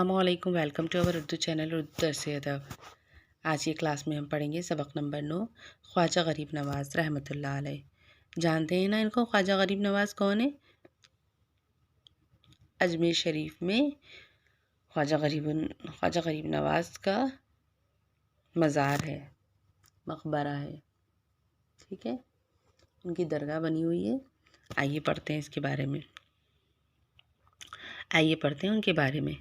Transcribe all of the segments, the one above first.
अस्सलामुअलैकुम, welcome to our Urdu channel Urdu दरसे अदब। आज की क्लास में हम पढ़ेंगे सबक नंबर 9, ख्वाजा गरीब नवाज़ रहमतुल्लाह अलैह। जानते हैं ना इनको, ख्वाजा गरीब नवाज़ कौन है? अजमेर शरीफ में ख्वाजा गरीब नवाज़ का मज़ार है, मकबरा है। ठीक है, उनकी दरगाह बनी हुई है। आइए पढ़ते हैं उनके बारे में।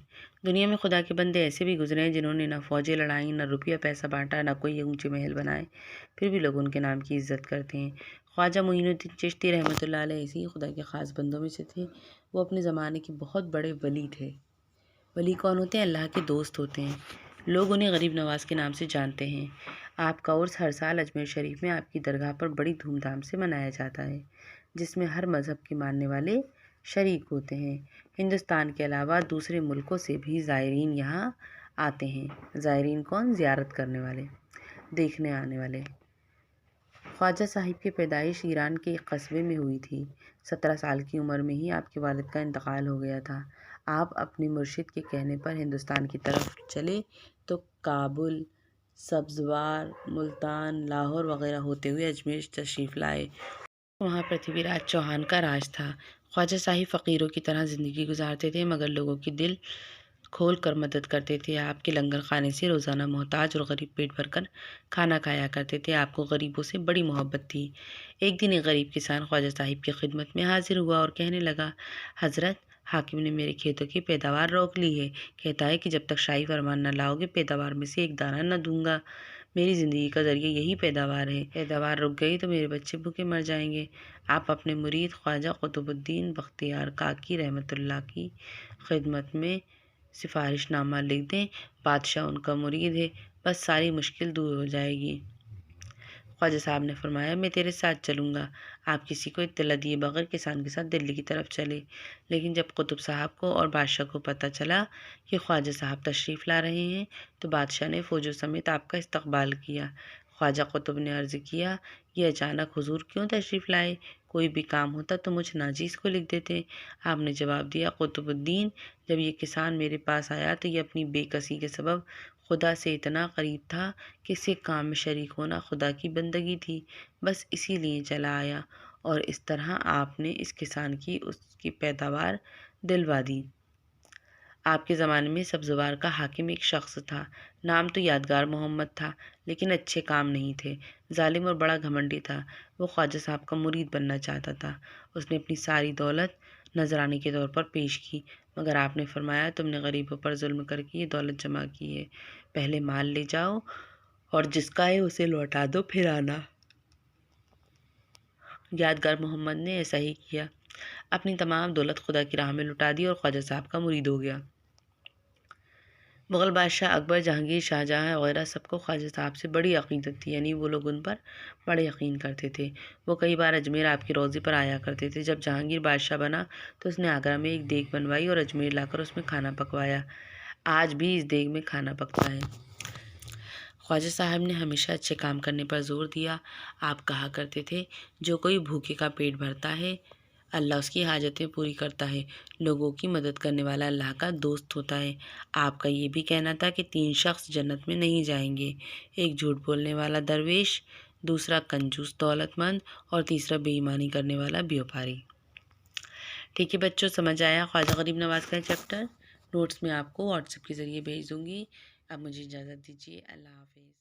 दुनिया में खुदा के बंदे ऐसे भी गुजरे हैं जिन्होंने ना फौजें लड़ाई, ना रुपया पैसा बांटा, ना कोई ऊंचे महल बनाए, फिर भी लोग उनके नाम की इज़्ज़त करते हैं। ख्वाजा मुइनुद्दीन चिश्ती रहमतुल्लाह अलैह ऐसे ही खुदा के ख़ास बंदों में से थे। वो अपने ज़माने के बहुत बड़े वली थे। वली कौन होते हैं? अल्लाह के दोस्त होते हैं। लोग उन्हें गरीब नवाज़ के नाम से जानते हैं। आपका उर्स हर साल अजमेर शरीफ में आपकी दरगाह पर बड़ी धूमधाम से मनाया जाता है, जिसमें हर मज़हब के मानने वाले शरीक होते हैं। हिंदुस्तान के अलावा दूसरे मुल्कों से भी ज़ायरीन यहाँ आते हैं। ज़ायरीन कौन? ज़ियारत करने वाले, देखने आने वाले। ख्वाजा साहिब की पैदाइश ईरान के एक कस्बे में हुई थी। 17 साल की उम्र में ही आपके वालिद का इंतकाल हो गया था। आप अपने मुर्शिद के कहने पर हिंदुस्तान की तरफ चले तो काबुल, सब्ज़वार, मुल्तान, लाहौर वगैरह होते हुए अजमेर तशरीफ़ लाए। वहाँ पृथ्वीराज चौहान का राज था। ख्वाजा साहिब फ़कीरों की तरह ज़िंदगी गुजारते थे, मगर लोगों की दिल खोल कर मदद करते थे। आपके लंगर खाने से रोज़ाना मोहताज और गरीब पेट भरकर खाना खाया करते थे। आपको गरीबों से बड़ी मोहब्बत थी। एक दिन एक गरीब किसान ख्वाजा साहिब की खिदमत में हाजिर हुआ और कहने लगा, हज़रत, हाकिम ने मेरे खेतों की पैदावार रोक ली है। कहता है कि जब तक शाही फरमान न लाओगे पैदावार में से एक दाना न दूंगा। मेरी ज़िंदगी का ज़रिया यही पैदावार है। पैदावार रुक गई तो मेरे बच्चे भूखे मर जाएंगे। आप अपने मुरीद ख्वाजा कुतुबुद्दीन बख्तियार काकी रहमतुल्लाह की खिदमत में सिफारिशनामा लिख दें। बादशाह उनका मुरीद है, बस सारी मुश्किल दूर हो जाएगी। ख्वाजा साहब ने फरमाया, मैं तेरे साथ चलूँगा। आप किसी को इत्तला दिए बगैर किसान के साथ दिल्ली की तरफ चले। लेकिन जब कुतुब साहब को और बादशाह को पता चला कि ख्वाजा साहब तशरीफ़ ला रहे हैं, तो बादशाह ने फ़ौजों समेत आपका इस्तकबाल किया। ख्वाजा कुतुब ने अर्ज़ किया, ये अचानक हुजूर क्यों तशरीफ़ लाए? कोई भी काम होता तो मुझ नाजीज़ को लिख देते। आपने जवाब दिया, कुतुबुद्दीन, जब ये किसान मेरे पास आया तो ये अपनी बेकसी के सबब खुदा से इतना करीब था कि इसके काम में शरीक होना खुदा की बंदगी थी। बस इसीलिए चला आया, और इस तरह आपने इस किसान की उसकी पैदावार दिलवा दी। आपके ज़माने में सब्ज़वार का हाकिम एक शख्स था। नाम तो यादगार मोहम्मद था, लेकिन अच्छे काम नहीं थे। जालिम और बड़ा घमंडी था। वो ख्वाजा साहब का मुरीद बनना चाहता था। उसने अपनी सारी दौलत नजराने के तौर पर पेश की, मगर आपने फरमाया, तुमने गरीबों पर जुल्म करके ये दौलत जमा की है। पहले माल ले जाओ और जिसका है उसे लौटा दो, फिर आना। यादगार मोहम्मद ने ऐसा ही किया। अपनी तमाम दौलत खुदा की राह में लुटा दी और ख्वाजा साहब का मुरीद हो गया। मुग़ल बादशाह अकबर, जहांगीर, शाहजहाँ वगैरह सबको ख्वाजा साहब से बड़ी अक़ीदत थी, यानी वो लोग उन पर बड़े यकीन करते थे। वो कई बार अजमेर आपकी रोज़ी पर आया करते थे। जब जहांगीर बादशाह बना तो उसने आगरा में एक देग बनवाई और अजमेर लाकर उसमें खाना पकवाया। आज भी इस देग में खाना पकता है। ख्वाजा साहब ने हमेशा अच्छे काम करने पर जोर दिया। आप कहा करते थे, जो कोई भूखे का पेट भरता है अल्लाह उसकी हाजतें पूरी करता है। लोगों की मदद करने वाला अल्लाह का दोस्त होता है। आपका ये भी कहना था कि 3 शख्स जन्नत में नहीं जाएंगे, एक झूठ बोलने वाला दरवेश, दूसरा कंजूस दौलतमंद और तीसरा बेईमानी करने वाला व्यापारी। ठीक है बच्चों, समझ आया ख्वाजा गरीब नवाज़ का चैप्टर? नोट्स में आपको व्हाट्सएप के ज़रिए भेज दूँगी। अब मुझे इजाज़त दीजिए। अल्लाह हाफ़िज़।